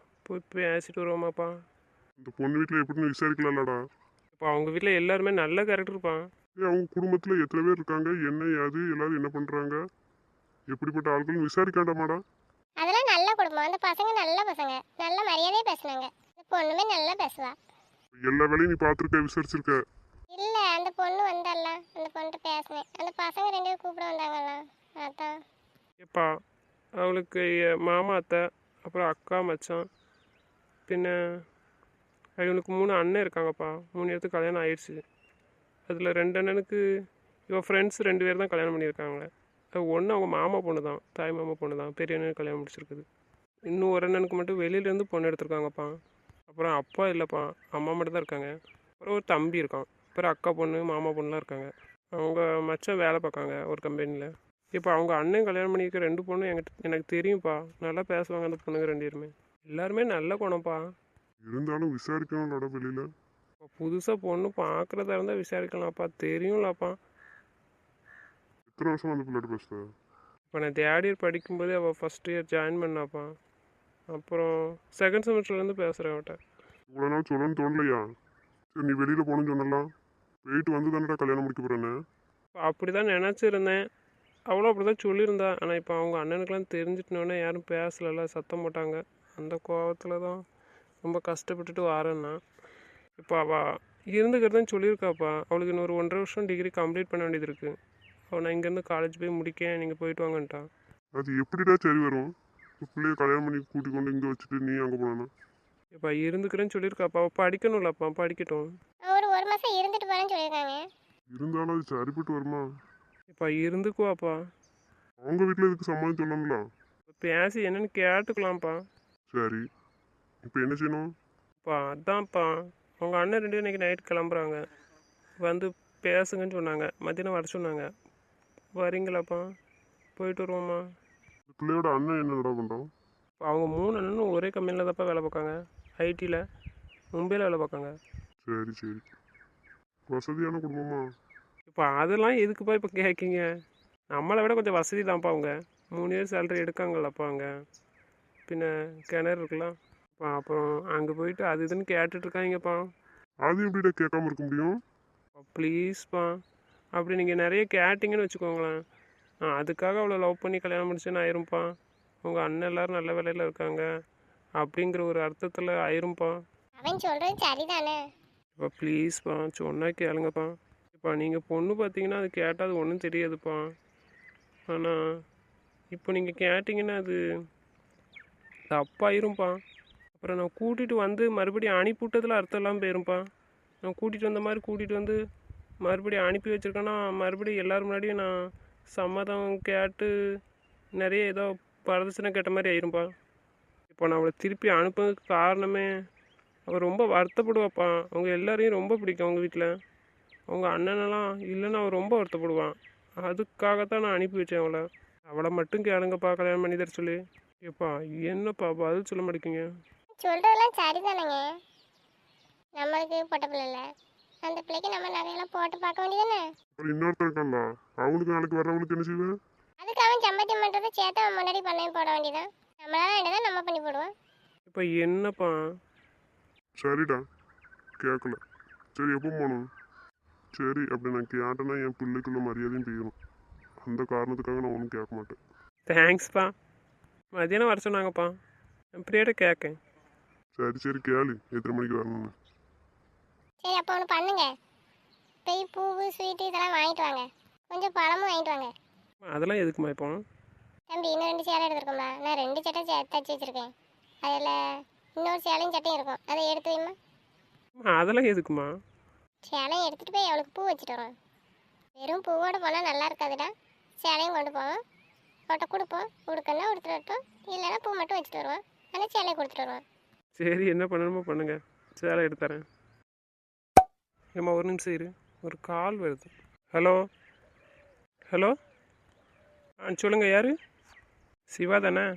போய் பேசிட்டு வருவோமாப்பா? இந்த பொண்ணு வீட்டில் எப்படின்னு விசாரிக்கலாம்லடா? இப்போ அவங்க வீட்டில் எல்லாருமே நல்ல கேரக்டர்ப்பான். அவங்க குடும்பத்தில் எத்தனை பேர் இருக்காங்க, என்ன யாது, எல்லாரும் என்ன பண்ணுறாங்க, எப்படிப்பட்ட ஆட்கள்னு விசாரிக்காண்டாமாடா? அதெல்லாம் நல்ல குடும்பம். அந்த பசங்க நல்ல பசங்க, நல்ல மரியாதையே பேசுனாங்க. இந்த பொண்ணுமே நல்லா பேசுவா. எல்லா வேலையும் நீ பார்த்துருக்க, விசாரிச்சிருக்க. இல்ல, அந்த பொண்ணு வந்தால, அந்த பொண்ணுகிட்ட பேசினேன். அந்த பசங்க 2 பேரும் கூப்பிட வந்தாங்கல்ல, அதான். எப்பா அவளுக்கு மாமா அத்தை, அப்புறம் அக்கா மச்சான், பின்ன இவனுக்கு 3 அண்ணன் இருக்காங்கப்பா. 3 பேருக்கு கல்யாணம் ஆயிடுச்சு. அதில் 2 அண்ணனுக்கு இவன் ஃப்ரெண்ட்ஸ் 2 பேர் தான் கல்யாணம் பண்ணியிருக்காங்க. ஒன்று அவங்க மாமா பொண்ணு தான், தாய் மாமா பொண்ணு தான், பெரிய அண்ணனுக்கு கல்யாணம் முடிச்சிருக்குது. இன்னும் ஒரு அண்ணனுக்கு மட்டும் வெளியிலேருந்து பொண்ணு எடுத்திருக்காங்கப்பா. அப்புறம் அப்பா இல்லைப்பா, அம்மா மட்டும் தான் இருக்காங்க. அப்புறம் ஒரு தம்பி இருக்கான். அப்புறம் அக்கா பொண்ணு மாமா பொண்ணுலாம் இருக்காங்க. அவங்க மச்சான் வேலை பார்க்காங்க ஒரு கம்பெனியில். இப்போ அவங்க அண்ணன் கல்யாணம் பண்ணியிருக்க 2 பொண்ணும் எனக்கு தெரியும்ப்பா, நல்லா பேசுவாங்க அந்த பொண்ணுங்க 2 பேருமே. எல்லாருமே நல்ல குணம்ப்பா. இருந்தாலும் விசாரிக்கணும்லடா வெளியில். இப்போ புதுசாக பொண்ணு பார்க்குறதா இருந்தால் விசாரிக்கலாம்ப்பா, தெரியும்லப்பா. எத்தனை வருஷம் அந்த பிள்ளைகிட்ட பேசுத? இப்போ நான் தேர்ட் இயர் படிக்கும்போதே அவள் ஃபஸ்ட் இயர் ஜாயின் பண்ணாப்பா. அப்புறம் செகண்ட் செமஸ்டர்லேருந்து பேசுகிறேன் அவட்ட. இவ்வளோ நாள் சொல்லணும்னு தோணலையா? சரி, நீ வெளியில் போகணும்னு சொன்னலாம், போயிட்டு வந்து தானடா கல்யாணம் முடிக்க போகிறேன்னு. அப்படி தான் நினச்சிருந்தேன், அவ்வளோ அப்படி தான் சொல்லியிருந்தா. ஆனால் இப்போ அவங்க அண்ணனுக்கெலாம் தெரிஞ்சிட்டோன்னே யாரும் பேசலைல்ல, சத்தம் போட்டாங்க. அந்த கோவத்தில் தான் ரொம்ப கஷ்டப்பட்டுட்டு வாரேன்னா. இப்போ அவள் இருந்துக்கிறதுன்னு சொல்லியிருக்காப்பா. அவளுக்கு இன்னொரு 1.5 வருஷம் டிகிரி கம்ப்ளீட் பண்ண வேண்டியது இருக்குது. அவள் நான் இங்கேருந்து காலேஜ் போய் முடிக்கேன், நீங்கள் போயிட்டு வாங்கன்ட்டான். அது எப்படிடா சரி வரும்? பிள்ளைய கல்யாணம் பண்ணி கூட்டி கொண்டு இங்கே வச்சுட்டு நீ அங்கே போனா? இப்போ இருந்துக்கிறேன்னு சொல்லியிருக்காப்பா. அவள் படிக்கணும்லப்பா, படிக்கட்டும். ஒரு மாசம் இருந்துட்டு போறேன்னு சொல்லியிருக்காங்க. இருந்தாலும் அது சரிப்பட்டு வருமா? இப்போ இருந்துக்குவாப்பா. அவங்க வீட்டில் இதுக்கு சம்மதம் சொல்லணும்ல? பேசி என்னன்னு கேட்டுக்கலாம்ப்பா. சரி, இப்போ என்ன செய்யணும்? அதான்ப்பா, அவங்க அண்ணன் 2 பேரும் இன்றைக்கி நைட் கிளம்புறாங்க. வந்து பேசுங்கன்னு சொன்னாங்க, மத்தியானம் வர சொன்னாங்க. வரீங்களாப்பா? போயிட்டு வருவோம்மா? இந்த பிள்ளையோட அண்ணன் என்ன நட பண்ணுறோம்? இப்போ அவங்க 3 அண்ணனும் ஒரே கம்பெனியில் தான்ப்பா வேலை பார்க்காங்க, ஐடியில், மும்பையில் வேலை பார்க்காங்க. சரி சரி, வசதியான குடும்பமா? இப்போ அதெல்லாம் எதுக்குப்பா இப்போ கேட்குங்க? நம்மளை விட கொஞ்சம் வசதி தான்ப்பா அவங்க. 3 இயர் சேலரி எடுக்காங்கல்லப்பா அவங்க. பின்ன கிணறு இருக்கலாம். அப்புறம் அங்கே போயிட்டு அது இதுன்னு கேட்டுட்ருக்காங்கப்பா. அது எப்படிடா கேட்காம இருக்க முடியும்? ப்ளீஸ்ப்பா, அப்படி நீங்கள் நிறைய கேட்டிங்கன்னு வச்சுக்கோங்களேன், அதுக்காக அவ்வளோ லவ் பண்ணி கல்யாணம் முடிச்சுன்னு ஆயிரும்ப்பா. உங்கள் அண்ணன் எல்லோரும் நல்ல வேலையில் இருக்காங்க அப்படிங்கிற ஒரு அர்த்தத்தில் ஆயிரும்ப்பா. அவன் சொல்றது சரிதானே? இப்போ ப்ளீஸ்ப்பா, சொன்னால் கேளுங்கப்பா. இப்போ நீங்கள் பொண்ணு பார்த்தீங்கன்னா அது கேட்டால் அது ஒன்றும் தெரியாதுப்பா. ஆனால் இப்போ நீங்கள் கேட்டிங்கன்னா அது தப்பாயிரும்ப்பா. அப்புறம் நான் கூட்டிகிட்டு வந்து மறுபடியும் அனுப்பிவிட்டதில் அர்த்தம் இல்லாமல் போயிரும்ப்பா. நான் கூட்டிகிட்டு வந்த மாதிரி கூட்டிகிட்டு வந்து மறுபடியும் அனுப்பி வச்சுருக்கேன்னா மறுபடியும் எல்லோரும் முன்னாடியும் நான் சம்மதம் கேட்டு நிறைய ஏதோ வரதட்சணை கேட்ட மாதிரி ஆயிரும்ப்பா. இப்போ நான் அவளை திருப்பி அனுப்புறதுக்கு காரணமே அவள் ரொம்ப வருத்தப்படுவாப்பா. அவங்க எல்லாரையும் ரொம்ப பிடிக்கும் அவங்க வீட்டில். அவங்க அண்ணனெல்லாம் இல்லைன்னா அவள் ரொம்ப வருத்தப்படுவான். அதுக்காகத்தான் நான் அனுப்பி வச்சேன் அவளை. அவளை மட்டும் கேளுங்கப்பா, கல்யாணம் பண்ணி தர சொல்லி. ஏப்பா என்னப்பா பதில் சொல்ல மாட்டேங்கிங்க? சொல்றதெல்லாம் சரிதானேங்க. நம்மளுக்கு பொட்ட பிள்ளை இல்லை, அந்த பிள்ளைக்கு நம்ம நகையெல்லாம் போட்டு பார்க்க வேண்டியதானே? அப்புறம் இன்னொருத்தர் இருக்கான்ல, அவனுக்கு நாளைக்கு வர்றவங்களுக்கு என்ன செய்வேன்? அதுக்கு அவன் சம்பாத்தியம் பண்ணுறதை சேர்த்து அவன் முன்னாடி பண்ணையும் போட வேண்டியதான். நம்மளால வேண்டியதான் நம்ம பண்ணி போடுவோம். இப்போ என்னப்பா? சரிடா, கேட்கல. சரி எப்போ போகணும்? சரி அப்படி நான் கேட்டேன்னா என் பிள்ளைக்குள்ள மரியாதையும் போயிடும். அந்த காரணத்துக்காக நான் ஒன்றும் கேட்க மாட்டேன். தேங்க்ஸ்ப்பா. மதியானம் வர சொன்னாங்கப்பா. நான் பிரியாட்ட கேட்கேன். சரி சரி கேளு எத்தனை மணிக்கு வரணும்னு. சரி அப்போ ஒன்று பண்ணுங்க, போய் பூவு ஸ்வீட்டு இதெல்லாம் வாங்கிட்டு வாங்க, கொஞ்சம் பழமும் வாங்கிட்டு வாங்க. அதெல்லாம் எதுக்குமா இப்போ? தம்பி இன்னும் 2 சேலை எடுத்துருக்கோம்மா, நான் 2 சட்டை தச்சு வச்சுருக்கேன். அதில் இன்னொரு சேலையும் சட்டையும் இருக்கும், அதை எடுத்து வைம்மா. அதெல்லாம் எதுக்குமா? சேலையும் எடுத்துகிட்டு போய் அவளுக்கு பூ வச்சுட்டு வரோம். வெறும் பூவோடு போனால் நல்லா இருக்காதுடா, சேலையும் கொண்டு போவோம், அவட்ட கொடுப்போம், கொடுக்கணும்னா கொடுத்துட்டு வரட்டும், இல்லைன்னா பூ மட்டும் வச்சுட்டு வருவோம், ஆனால் சேலையை கொடுத்துட்டு வருவோம். சரி என்ன பண்ணணுமோ பண்ணுங்க, சேலை எடுத்து தரேன். ஏம்மா ஒரு நிமிஷம் இரு, ஒரு கால் வருது. ஹலோ ஹலோ, சொல்லுங்கள், யார்? சிவா தானே?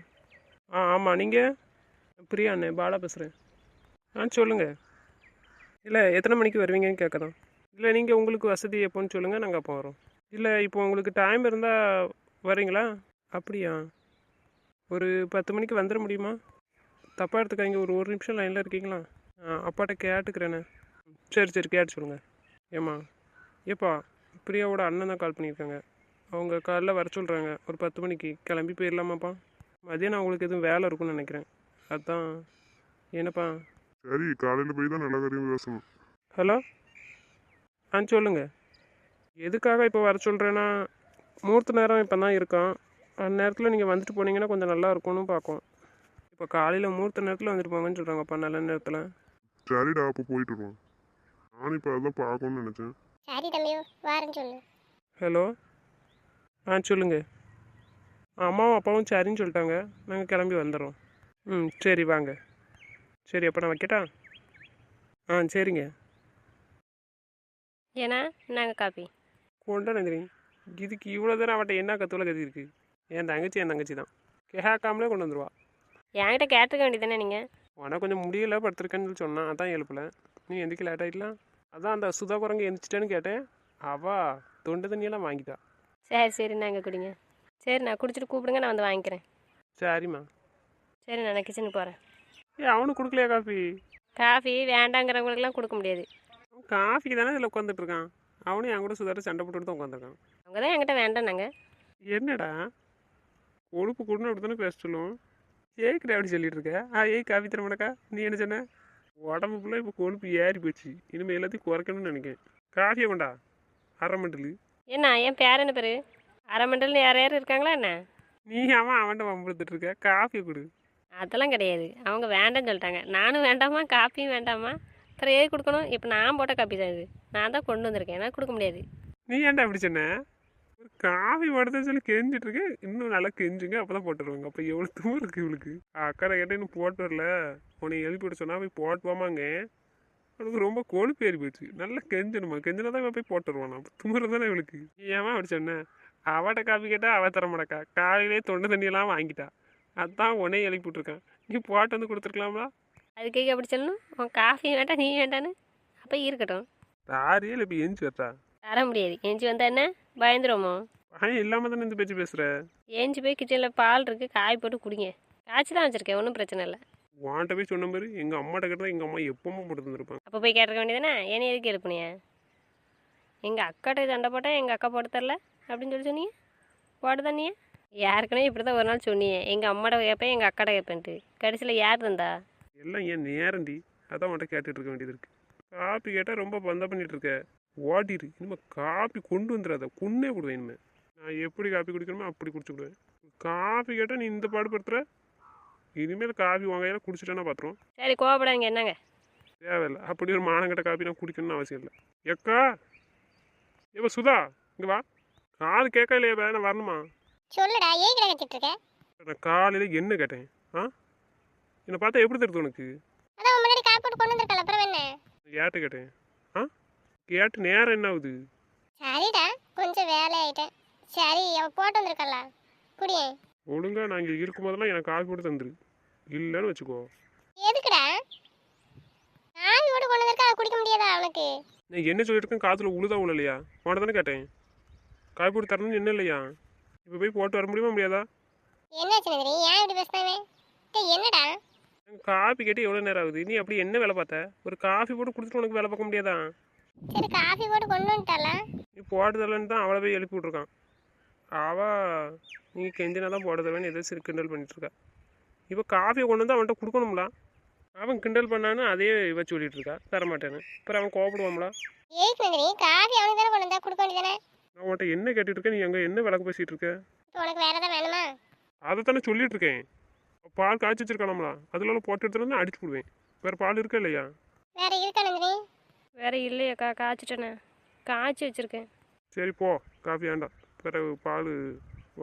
ஆமாம், நீங்கள்? பிரியா அண்ணே, பாலா பேசுகிறேன். சொல்லுங்கள். இல்லை எத்தனை மணிக்கு வருவீங்கன்னு கேட்கதான். இல்லை நீங்கள் உங்களுக்கு வசதி எப்போன்னு சொல்லுங்கள், நாங்கள் அப்போ வரோம். இல்லை இப்போ உங்களுக்கு டைம் இருந்தால் வரீங்களா? அப்படியா? ஒரு 10 மணிக்கு வந்துட முடியுமா? தப்பாக எடுத்துக்காதீங்க, ஒரு நிமிஷம் லைனில் இருக்கீங்களா? அப்பாட்ட கேட்டுக்கிறேண்ணே. சரி கேட்டு சொல்லுங்கள். ஏம்மா ஏப்பா, பிரியாவோட அண்ணன் தான் கால் பண்ணியிருக்காங்க. அவங்க காலைல வர சொல்கிறாங்க, ஒரு 10 மணிக்கு கிளம்பி போயிடலாமாப்பா? மதியானம் அவங்களுக்கு எதுவும் வேலை இருக்குன்னு நினைக்கிறேன், அதான். என்னப்பா? சரி காலையில் போய் தான் நல்ல காரியம் பேசணும். ஹலோ, சொல்லுங்கள். எதுக்காக இப்போ வர சொல்கிறேன்னா, முகூர்த்த நேரம் இப்போ தான் இருக்கான். அந்த நேரத்தில் நீங்கள் வந்துட்டு போனீங்கன்னா கொஞ்சம் நல்லா இருக்கும்னு பார்க்கும். இப்போ காலையில் முகூர்த்த நேரத்தில் வந்துட்டு போங்கன்னு சொல்கிறாங்கப்பா, நல்ல நேரத்தில். சரிடா அப்போ போயிட்டு வருவோம். நானும் இப்போ அதான் பார்க்கணும்னு நினச்சேன். சரி தம்பி வாரேன்னு சொல்லு. ஹலோ, சொல்லுங்கள். அம்மாவும் அப்பாவும் சரின்னு சொல்லிட்டாங்க, நாங்கள் கிளம்பி வந்துடுறோம். சரி வாங்க. சரி அப்போ நான் வைக்கட்டா? சரிங்க. ஏன்னா நாங்கள் காப்பி. கொண்டா நந்திரி, இதுக்கு இவ்வளோ தூரம் அவட்ட என்ன கற்றுல கதி இருக்குது? என் தங்கச்சி தான் கேட்காமலே கொண்டு வந்துடுவா. என்கிட்ட கேட்டிருக்க வேண்டியதானே நீங்கள்? உனக்கு கொஞ்சம் முடியல படுத்துருக்கேன்னு சொல்லி சொன்னான், அதான் எழுப்பலை. நீ எந்திரிக்க லேட் ஆகிடலாம், அதான் அந்த சுதா குரங்கு எந்திரிச்சிட்டேன்னு கேட்டேன். அவள் தொண்டு தண்ணியெல்லாம் வாங்கிட்டா. சரி நாங்கள் குடிங்க. சரி நான் குடிச்சிட்டு கூப்பிடுங்க, நான் வந்து வாங்கிக்கிறேன். சரிம்மா. சரி நான் கிச்சனுக்கு போகிறேன். அவனுக்கு கொடுக்கலையா காஃபி? காஃபி வேண்டாங்கிறவங்களுக்குலாம் கொடுக்க முடியாது. அவன் காஃபிக்கு தானே இதில் உட்காந்துட்ருக்கான். அவனும் என் கூட சுதாட்ட சண்டை போட்டுட்டு தான் உட்காந்துருக்கான். அவங்க தான் என்கிட்ட வேண்டாம். என்னடா கொழுப்பு கொடுன்னு அப்படி தானே பேச சொல்லுவோம். ஏய்க்கிட்ட அப்படி சொல்லிட்டு இருக்க? ஏய் காஃபி தர மாட்டக்கா? நீ என்ன சொன்ன? உடம்புக்குள்ளே இப்போ கொழுப்பு ஏறி போச்சு, இனிமேல் எல்லாத்தையும் குறைக்கணும்னு நினைக்கிறேன். காஃபியை கொண்டா, அரை மண்டல். என்ன என் பேர் என்ன பேர்? அரை மண்டல்னு யார் இருக்காங்களா என்ன? நீ அவன்கிட்ட வம்படுத்துட்டு இருக்க, காஃபியை கொடு. அதெல்லாம் கிடையாது, அவங்க வேண்டாம்னு சொல்லிட்டாங்க. நானும் வேண்டாமா, காஃபியும் வேண்டாமா, அப்புறம் ஏது கொடுக்கணும்? இப்போ நான் போட்ட காப்பி தான் இது, நான் தான் கொண்டு வந்திருக்கேன், நான் கொடுக்க முடியாது. நீ ஏன்டா அப்படி சொன்ன? ஒரு காஃபி போடுறதுன்னு சொல்லி கெஞ்சிட்டு இருக்கேன், இன்னும் நல்லா கெஞ்சுங்க, அப்போ தான் போட்டு வருவாங்க. அப்போ எவ்வளோ தூரம் இருக்குது இவளுக்கு? அக்கறை கேட்டால் இன்னும் போட்டு வரல, உன்னை எழுப்பி விட சொன்னால் போய் போட்டு வாமாங்க. அவனுக்கு ரொம்ப கொழுப்பு ஏறி போச்சு, நல்லா கெஞ்சணுமா, கெஞ்சினா தான் இவன் போய் போட்டு வருவானா? துமுறை தானே இவளுக்கு. ஏமா அப்படி சொன்ன? அவட்ட காஃபி கேட்டால் அவள் தர மாட்டக்கா, காலையிலே தொண்டை தண்ணியெல்லாம் வாங்கிட்டா, அதான் உடனே எழுப்பி விட்ருக்கான். நீ போட்டு வந்து கொடுத்துருக்கலாம்ல? அதுக்கு அப்படி சொல்லணும்? உன் காஃபி வேண்டாம் நீ வேண்டான்னு? அப்போ இருக்கட்டும். தாரியே இல்லை இப்போ எஞ்சி வரட்டா? தர முடியாது. ஏஞ்சி வந்தா என்ன பயந்துருவோமோ? பையன் இல்லாமல் தானே இந்த பேச்சு பேசுகிற? ஏஞ்சி போய் கிச்சனில் பால் இருக்குது, காய் போட்டு குடிங்க. காய்ச்சி தான் வச்சுருக்கேன், ஒன்றும் பிரச்சனை இல்லை. வான்ட்ட போய் சொன்ன மாதிரி எங்கள் அம்மாட்ட கேட்டால் எங்கள் அம்மா எப்பவுமே போட்டு தந்துருப்பாங்க. அப்போ போய் கேட்க வேண்டியதானே, ஏன்னா எதுக்கு எழுப்புனியா? எங்கள் அக்காட்ட சண்டை போட்டால் எங்கள் அக்கா போட்டு தரல அப்படின்னு சொல்லி சொன்னீங்க, போட்டு தண்ணியே. யாருக்குனே இப்படி தான் ஒரு நாள் சொன்னியே, எங்கள் அம்மாட்ட கேட்பேன் எங்கள் அக்காட்ட கேட்பேன்ட்டு. கடைசியில் யார் தந்தா? எல்லாம் ஏன் நேரண்டி, அதான் உன்ட்ட கேட்டுட்டு இருக்க வேண்டியது இருக்குது. காப்பி கேட்டால் ரொம்ப பந்தம் பண்ணிட்டு இருக்க, ஓடிடு. இனிமேல் காப்பி கொண்டு வந்துடாத, கொன்னே விடுவேன். இனிமேல் நான் எப்படி காப்பி குடிக்கணுமோ அப்படி குடிச்சுடுவேன். காப்பி கேட்டால் நீ இந்த பாடுபடுத்துற. இனிமேல் காப்பி வாங்கையில குடிச்சிட்டேன்னா பார்த்துருவோம். சரி கோவப்படாதீங்க, என்னங்க? தேவையில்லை, அப்படி ஒரு மானங்கட்ட காப்பி நான் குடிக்கணும்னு அவசியம் இல்லை. எக்கா ஏப்பா சுதா, இங்கே வா. காது கேட்க இல்லையா? நான் வரணுமா? சொல்லுடா, ஏன் கிட்ட கத்திட்டு இருக்க? நான் காலையில் என்ன கேட்டேன்? என்னை பார்த்தா எப்படி தெரியுது உனக்கு? அதான் முன்னாடி காய் போட்டு கொண்டு வந்திருக்கல, அப்புறம் என்ன? கேட்டு கேட்டேன். கேட்டு நேரம் என்ன ஆகுது? சரிடா, கொஞ்சம் வேலை ஆயிட்டேன். சரி அவ போட்டு வந்திருக்கல, குடியே. ஒழுங்கா நான் இங்கே இருக்கும் போதெல்லாம் எனக்கு காஃபி போட்டு தந்துரு, இல்லைன்னு வச்சுக்கோ. எதுக்குடா காய் போட்டு கொண்டு வந்திருக்க, அதை குடிக்க முடியாதா அவனுக்கு? நான் என்ன சொல்லிட்டு இருக்கேன், காற்றுல உழுதா உழலையா? உன்ட தானே கேட்டேன். காஃபி போட்டு தரணும்னு என்ன இல்லையா? இப்போ போய் போட்டு வர முடியுமா முடியாதா? என்னாச்சு நந்தினி, ஏன் இப்படி பேசுனாவே? என்னடா காஃபி கேட்டு எவ்வளோ நேரம் ஆகுது? நீ அப்படி என்ன வேலை பார்த்த? ஒரு காஃபி போட்டு கொடுத்துட்டு உனக்கு வேலை பார்க்க முடியாதா? சரி காஃபி போட்டு கொண்டு வந்துட்டாலாம். நீ போட்டு தரலன்னு தான் அவளை போய் எழுப்பி விட்ருக்கான். அவள் நீங்கள் கெஞ்சினா தான் போட தருவேன்னு எதோ சரி கிண்டல் பண்ணிகிட்ருக்கா. இப்போ காஃபியை கொண்டு வந்து அவன்கிட்ட கொடுக்கணும்ல. அவன் கிண்டல் பண்ணான்னு அதே இவ சொல்லிட்டு இருக்கா தரமாட்டேன்னு. அப்புறம் அவன் கோவப்படுவாங்களா? ஏய்க்கு நந்தினி காஃபி அவனுக்கு தானே கொண்டு வந்தா கொடுக்க வேண்டியதானே? நான் உன்கிட்ட என்ன கேட்டுட்டு இருக்கேன், நீ அங்கே என்ன விளக்கு பேசிகிட்டு இருக்க? இப்போ உனக்கு வேறு எதாவது வேணுமா? அதை தானே சொல்லிட்டு இருக்கேன். பால் காய்ச்சி வச்சிருக்கானம்ல, அதுல போட்டு எடுத்துட்டு அடிச்சு போடுவேன். வேறு பால் இருக்கா இல்லையா? வேறு இருக்கா நந்தினி? வேறு இல்லையாக்கா, காய்ச்சிட்டேனே, காய்ச்சி வச்சுருக்கேன். சரி போ, காஃபி வேண்டாம். பிறகு பால்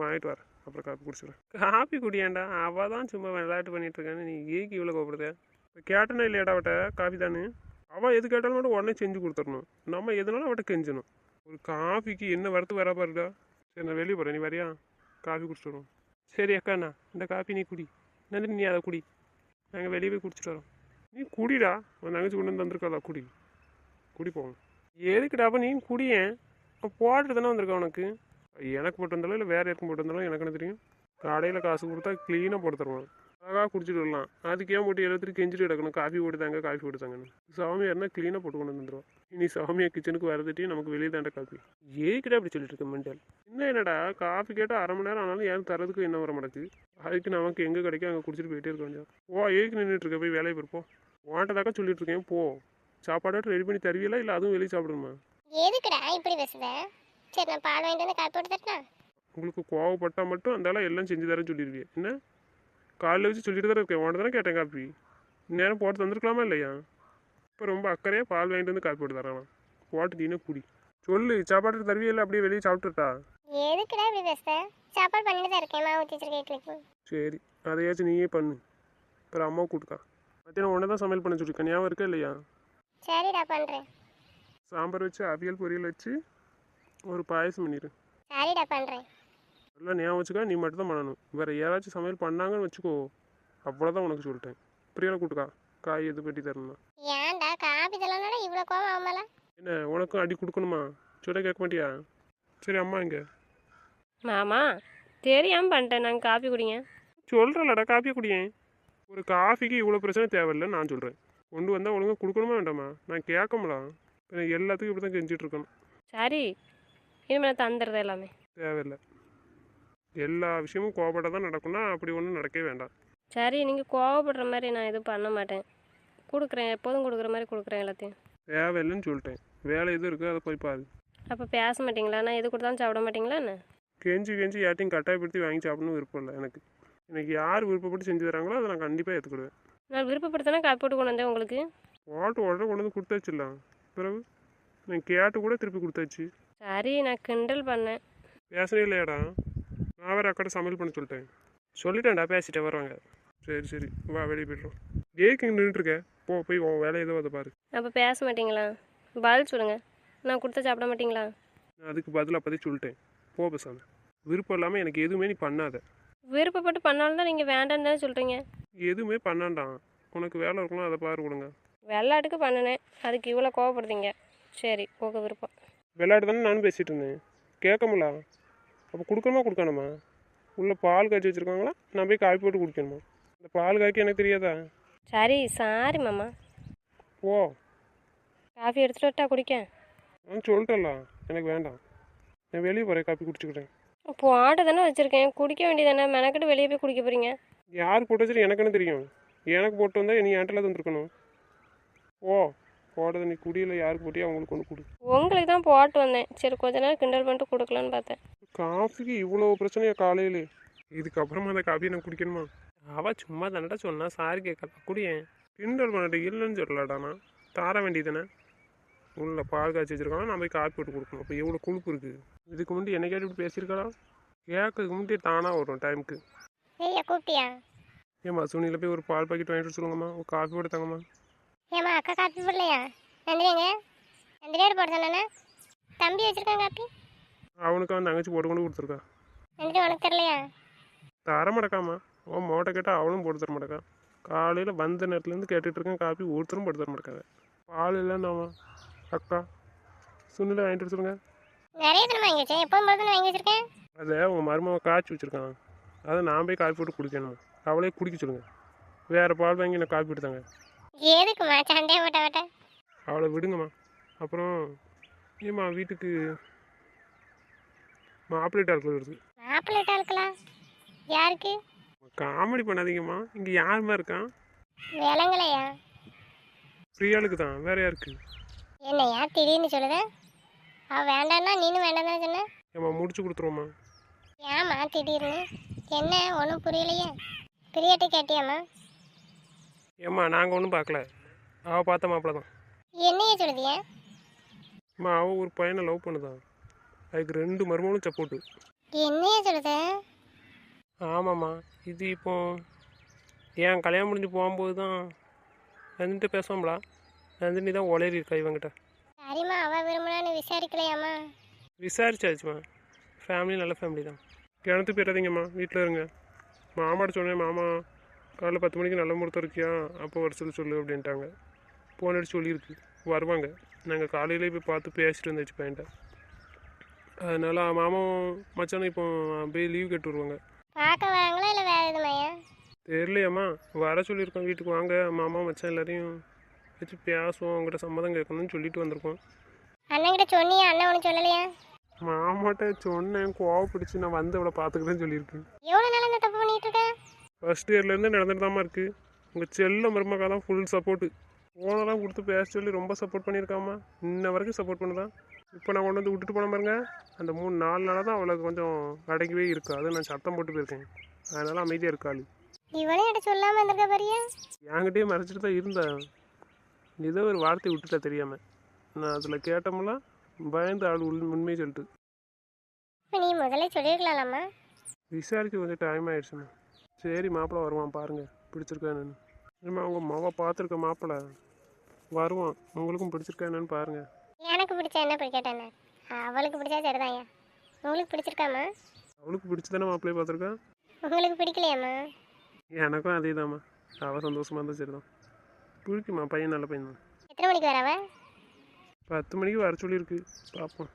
வாங்கிட்டு வரேன், அப்புறம் காஃபி குடிச்சிடுறேன். காஃபி குடியாண்டா, அவள் தான் சும்மா விளையாட்டு பண்ணிட்டு இருக்கான்னு நீ ஏக்கு இவ்வளோ கோப்படுத? இப்போ கேட்டனா இல்லையாடா அவட்ட காஃபி தானே? அவள் எது கேட்டாலும் மட்டும் உடனே செஞ்சு கொடுத்துடணும். நம்ம எதுனாலும் அவட்ட கெஞ்சணும். ஒரு காஃபிக்கு என்ன வரத்து வர பாருடா. சரி நான் வெளியே போகிறேன், நீ வரியா? காஃபி குடிச்சிட்டு வரோம். சரி அக்காண்ணா, இந்த காஃபி நீ குடி. நன்றி, நீ அதை குடி. நாங்கள் வெளியே போய் குடிச்சிட்டு வரோம். நீ குடிடா, உன் தங்கச்சி கொண்டு வந்து வந்திருக்காளா, குடி. குடி போவோம். எதுக்குடா அப்போ நீ குடியேன்? போட்டு தானே வந்திருக்கா உனக்கு. எனக்கு போட்டு வந்தாலும் இல்லை வேறு யாருக்கும் போட்டு வந்தாலும் எனக்கு என்ன தெரியும். கடையில் காசு கொடுத்தா க்ளீனாக போட்டு தருவான். அழகாக குடிச்சிட்டு வரலாம். அதுக்கே போட்டு எல்லாத்துக்கும் கெஞ்சிட்டு கிடக்கணும், காஃபி போட்டுதாங்க காஃபி போட்டுதாங்கன்னு. சாமியாக இருந்தால் க்ளீனாக போட்டு கொண்டு வந்துடுவான். இனி சாமியா கிச்சனுக்கு வரதுட்டி நமக்கு வெளியே தாண்ட காஃபி. ஏக்கிட்ட அப்படி சொல்லிட்டு இருக்க மெண்டல். என்னடா காஃபி கேட்டால் அரை மணி நேரம் ஆனாலும் யாரும் தரதுக்கு என்ன வர மாட்டேங்குது. அதுக்கு நமக்கு எங்கே கிடைக்கும் அங்கே குடிச்சிட்டு போயிட்டே இருக்க வேண்டியது. ஓ ஏக்கு நின்றுட்டு இருக்க, போய் வேலையை போயிருப்போம். வாண்டதாக்கா சொல்லிட்டு இருக்கேன், போ. சாப்பாடாட்டு ரெடி பண்ணி தருவீங்களா இல்லை அதுவும் வெளியே சாப்பிடுமா? எதுக்குடா இப்படி பேசுத? சரி நான் பால் வாங்கிட்டு வந்து காப்பி போட்டு தரட்டா? உங்களுக்கு கோவப்பட்டால் மட்டும் அந்தால எல்லாம் செஞ்சு தரேன்னு சொல்லிடுவீங்க. என்ன காலையில் வச்சு சொல்லிட்டு தானே இருக்கேன், உன்ட்ட தானே கேட்டேன் காப்பி. நேரம் போட்டு தந்துருக்கலாமா இல்லையா? இப்போ ரொம்ப அக்கறையாக பால் வாங்கிட்டு வந்து காப்பி போட்டு தரலாம். போட்டு தீனா குடி. சொல்லு, சாப்பாடு தருவியில்லை அப்படியே வெளியே சாப்பிட்டுட்டா? எதுக்குடா இப்படி பேசுத? சாப்பாடு பண்ணிட்டு தான் இருக்கேன், மாவு ஊற்றி வச்சிருக்கேன் இட்லிக்கு. சரி, அதையாச்சும் நீயே பண்ணு. அப்புறம் அம்மாவை கூட்டுக்கா. மத்தியானம் ஒன்றை தான் சமையல் பண்ண சொல்லியிருக்கேன், ஞாபகம் இருக்கா இல்லையா? சரிடா பண்ணுறேன். சாம்பார் வச்சு அவியல் பொரியல் வச்சு ஒரு பாயசம் பண்ணிடு. சரிடா பண்ணுறேன். எல்லாம் ஞாபகம் வச்சுக்கா, நீ மட்டும் தான் பண்ணணும். வேறு யாராச்சும் சமையல் பண்ணாங்கன்னு வச்சுக்கோ, அவ்வளோதான் உனக்கு சொல்லிட்டேன். பிரியாவை கூட்டுக்கா, காய் எது பெட்டி தரணும். ஏன்டா காப்பி தரலனால இவ்வளோ கோவம் ஆகுமால? என்ன உனக்கும் அடி கொடுக்கணுமா? சொல்ல கேட்க மாட்டியா? சரி அம்மா இங்கே மாமா தெரியாமல் பண்ணிட்டேன், நாங்கள் காப்பி குடிங்க. சொல்கிறேன்லடா, காப்பியை குடியேன். ஒரு காஃபிக்கு இவ்வளோ பிரச்சனை தேவையில்லைன்னு நான் சொல்கிறேன். கொண்டு வந்தால் ஒழுங்காக கொடுக்கணுமா வேண்டாமா? நான் கேட்கலாம். இப்போ எல்லாத்துக்கும் இப்படி தான் கெஞ்சிட்டு இருக்கணும். சரி, இனிமேல் தந்துடுறது எல்லாமே. தேவையில்லை. எல்லா விஷயமும் கோபப்பட்டால் தான் நடக்கும்னா அப்படி ஒன்றும் நடக்கவே வேண்டாம். சரி, நீங்கள் கோவப்படுற மாதிரி நான் எதுவும் பண்ண மாட்டேன். கொடுக்குறேன், எப்போதும் கொடுக்குற மாதிரி கொடுக்குறேன் எல்லாத்தையும். தேவையில்லைன்னு சொல்லிட்டேன். வேலை எதுவும் இருக்குது, அதை போய் பாரு. அப்போ பேச மாட்டிங்களா? நான் எது கொடுத்தாலும் சாப்பிட மாட்டிங்களா என்ன? கெஞ்சி யார்ட்டையும் கட்டாயப்படுத்தி வாங்கி சாப்பிடணும் விருப்பம் இல்லை எனக்கு. எனக்கு யார் விருப்பப்பட்டு செஞ்சு தராங்களோ அதை நான் கண்டிப்பாக ஏற்றுக்கிடுவேன். நான் விருப்பப்படுத்தினா காப்பி போட்டு கொண்டு வந்தேன் உங்களுக்கு. போட்டு உடனே கொண்டு வந்து கொடுத்தாச்சுலாம். பிறகு நான் கேட்டு கூட திருப்பி கொடுத்தாச்சு. சரி, நான் கிண்டல் பண்ணேன். பேசவே இல்லையாடா? நான் வேறு அக்கடை சமையல் பண்ண சொல்லிட்டேன்டா, பேசிட்டே வருவாங்க. சரி வா, வெளியே போய்ட்றோம். ஏக்கு இங்கே நின்றுட்டுருக்க, போய் உன் வேலை ஏதோ அதை பாரு. அப்போ பேச மாட்டிங்களா? பதில் சொல்லுங்கள். நான் கொடுத்தா சாப்பிட மாட்டிங்களா? நான் அதுக்கு பதில் அப்போதே சொல்லிட்டேன், போ பேசாமல். விருப்பம் இல்லாமல் எனக்கு எதுவுமே நீ பண்ணாத. விருப்பப்பட்டு பண்ணாலும் தான் நீங்கள் வேண்டான்னு தானே சொல்கிறீங்க. எதுவுமே பண்ணாண்டான். உனக்கு வேலை இருக்கணும், அதை பாரு கொடுங்க. வெள்ளாட்டுக்கு பண்ணினேன், அதுக்கு இவ்வளோ கோவப்படுறீங்க. சரி, உங்கள் விருப்பம். விளையாட்டு தானே நானும் பேசிகிட்டு இருந்தேன், கேட்கமுல? அப்போ கொடுக்கணுமா? உள்ளே பால் காய்ச்சி வச்சுருக்காங்களா? நான் போய் காய் போட்டு குடிக்கணுமா? இந்த பால் காய்க்க எனக்கு தெரியாதா? சரி, சாரி மாமா. போ. காஃபி எடுத்துகிட்டு வரட்டா குடிக்க? நான் சொல்லிட்டேன்ல, எனக்கு வேண்டாம். நான் வெளியே போகிறேன், காப்பி குடிச்சிக்கிட்டேன். போட்ட தானே வச்சுருக்கேன், குடிக்க வேண்டியதானே. மெனக்கிட்டு வெளியே போய் குடிக்க போகிறீங்க. யார் போட்டு வச்சுட்டு எனக்கு என்ன தெரியும்? எனக்கு போட்டு வந்தால் நீ என்கிட்ட தந்துருக்கணும். போடுறது நீ குடியில் யாருக்கு போட்டியோ அவங்களுக்கு ஒன்று கொடு. உங்களுக்கு தான் போட்டு வந்தேன். சரி, கொஞ்ச நேரம் கிண்டல் பண்ணிட்டு கொடுக்கலான்னு பார்த்தேன். காஃபிக்கு இவ்வளோ பிரச்சனையா காலையிலே? இதுக்கப்புறமா அந்த காஃபியை நான் குடிக்கணுமா? அவள் சும்மா தானடா சொன்னா, சாரி கேட்கலாம், குடியேன். கிண்டல் பண்ணிட்டு இல்லைன்னு சொல்லலாடாண்ணா, தார வேண்டியதானே. உள்ள பால் காய்ச்சி வச்சுருக்காங்க, நான் போய் காஃபி போட்டு கொடுக்கணும். அப்போ எவ்வளோ கொழுப்பு இருக்குது. இதுக்கு முன்னாடி என்ன கேட்டு இப்படி பேசியிருக்காளா? கேட்கறதுக்கு முன்னாடி தானாக வரும் டைமுக்கு. ஏய்யா கூப்பிட்டியா? ஏம்மா சுனியில் போய் ஒரு பால் பாக்கெட் வாங்கிட்டு சொல்லுங்கம்மா, ஒரு காஃபி போட்டு தாங்கம்மா. ஏம்மா அக்கா காப்பி போடலையா? நந்தினிங்க நந்தினியோட போட சொன்னானே, தம்பி வச்சிருக்கான் காப்பி. அவனுக்கு அவன் தங்கச்சி போட்டு கொண்டு கொடுத்துருக்கா. நந்தினி உனக்கு தெரியலையா? தர மாட்டேக்காம்மா. அவன் மோட்டை கேட்டால் அவளும் போட்டு தர மாட்டேக்கா. காலையில் வந்த நேரத்துலேருந்து கேட்டுட்டு இருக்கேன், காப்பி ஒருத்தரும் போட்டு தர மாட்டேக்காங்க. பால் இல்லைன்னாமா. அக்கா சுனில வாங்கிட்டு வர சொல்லுங்க. நிறைய தினம் வாங்கி வச்சேன், எப்பவும் போது வாங்கி வச்சிருக்கேன். அதை உங்கள் மருமக காய்ச்சி வச்சுருக்கான், அதை நான் போய் காஃபி போட்டு குடிக்கணும். அவளே குடிக்க சொல்லுங்கள். வேறு பால் வாங்கி நான் காஃபி போட்டுத்தாங்க. எதுக்குமா சண்டையை போட்ட அவளை விடுங்கம்மா, அப்புறம் ஏம்மா வீட்டுக்கு மாப்பிள்ளைட்டாக இருக்கிறது மாப்பிள்ளைட்டா இருக்கலாம். யாருக்கு? காமெடி பண்ணாதீங்கம்மா. இங்கே யாருமா இருக்கான்? விலங்கலையா? ஃப்ரீயாளுக்கு தான், வேற யாருக்கு? என்னையா திடீர்னு சொல்லுத? அவள் வேண்டான்னா நீனும் வேண்டாம் தானே சொன்ன? ஏம்மா முடிச்சு கொடுத்துருவோம்மா. ஏம்மா திடீர்னு? என்ன ஒன்றும் புரியலையே. பிரியாட்ட கேட்டியாம்மா? ஏம்மா நாங்கள் ஒன்றும் பார்க்கல, அவள் பார்த்த மாப்பிள்ள தான். என்னைய சொல்லுதியா? அம்மா அவள் ஒரு பையனை லவ் பண்ணுதான், அதுக்கு 2 மருமகளும் சப்போர்ட்டு. என்னைய சொல்லுத? ஆமாம்மா. இது இப்போ ஏன் கல்யாணம் முடிஞ்சு போகும்போது தான் வந்துட்டு பேசுவோம்லா, நந்தினி தான் உளறி இருக்கா இவங்கிட்ட. சரிம்மா, அவள் விரும்பினான்னு விசாரிக்கலையாம்மா? விசாரிச்சாச்சும்மா. ஃபேமிலி நல்ல ஃபேமிலி தான். கிணத்து போயிடாதீங்கம்மா, வீட்டில் இருங்க. மாமாட்ட சொன்னேன், மாமா காலைல 10 மணிக்கு நல்ல முகூர்த்தம் இருக்கியா, அப்போ வர சொல்லு அப்படின்ட்டாங்க. ஃபோன் அடிச்சு சொல்லியிருக்கு வருவாங்க. நாங்கள் காலையிலே போய் பார்த்து பேசிட்டு வந்துச்சு பையன்ட்ட. அதனால் மாமாவும் மச்சானும் இப்போ போய் லீவ் கேட்டு வருவாங்க. பார்க்க வராங்களா இல்லை வேறு எதுமையா? தெரியலையாம்மா, வர சொல்லியிருக்கோம். வீட்டுக்கு வாங்க, மாமா மச்சான் எல்லாரையும் வச்சு பேசுவோம், உங்கள்கிட்ட சம்மதம் கேட்கணும்னு சொல்லிட்டு வந்திருக்கோம். அண்ணன்கிட்ட சொன்னியா? அண்ணன் ஒன்றும் சொல்லலையா? மாமாட்ட சொன்னேன், கோவப்பிடிச்சு நான் வந்து அவளை பார்த்துக்கிட்டேன்னு சொல்லியிருக்கேன். எவ்வளோ நாள் இந்த தப்பு பண்ணிட்டு இருக்க? ஃபஸ்ட் இயர்லேருந்து நடந்துட்டு தாம்மா இருக்குது. உங்கள் செல்ல மருமக்கா தான் ஃபுல் சப்போர்ட்டு. ஃபோனெல்லாம் கொடுத்து பேச சொல்லி ரொம்ப சப்போர்ட் பண்ணியிருக்காம்மா. இன்ன வரைக்கும் சப்போர்ட் பண்ணுதான். இப்போ நான் கொண்டு வந்து விட்டுட்டு போன பாருங்க, அந்த 3-4 நாளாக தான் அவளுக்கு கொஞ்சம் அடங்கவே இருக்கா. அதை நான் சத்தம் போட்டு போயிருக்கேன், அதனால் அமைதியாக இருக்காள். இவனே என்கிட்ட சொல்லாமல் இருந்திருக்க பாரியா? என்கிட்டயே மறைச்சிட்டு தான் இருந்தேன். ஏதோ ஒரு வார்த்தை விட்டுட்டா தெரியாமல். நான் அதில் கேட்டோம்லாம் பயந்து ஆள் உண்மையை சொல்லிட்டு. இப்போ நீ முதல்ல சொல்லியிருக்கலாம்மா. விசாரிக்க கொஞ்சம் டைம் ஆயிடுச்சுண்ணா. சரி மாப்பிள்ளை வருவான் பாருங்கள், பிடிச்சிருக்கா என்னன்னு. ஏம்மா உங்கள் மாவா பார்த்துருக்க மாப்பிள்ளை வருவான், உங்களுக்கும் பிடிச்சிருக்கா என்னன்னு பாருங்கள். எனக்கு பிடிச்சா என்ன பிடிக்கட்டானே? அவளுக்கு பிடிச்சா சரிதான்யா. உங்களுக்கு பிடிச்சிருக்காம்மா? அவளுக்கு பிடிச்சி தானே மாப்பிள்ளையை பார்த்துருக்கேன். உங்களுக்கு பிடிக்கலையாம்மா? எனக்கும் அதே தாம்மா. அவள் சந்தோஷமாக இருந்தால் சரி தான். பிடிக்குமா, பையன் நல்ல பையன் தான். எத்தனை மணிக்கு வரவ? 10 மணிக்கு வர சொல்லியிருக்கு, பார்ப்போம்.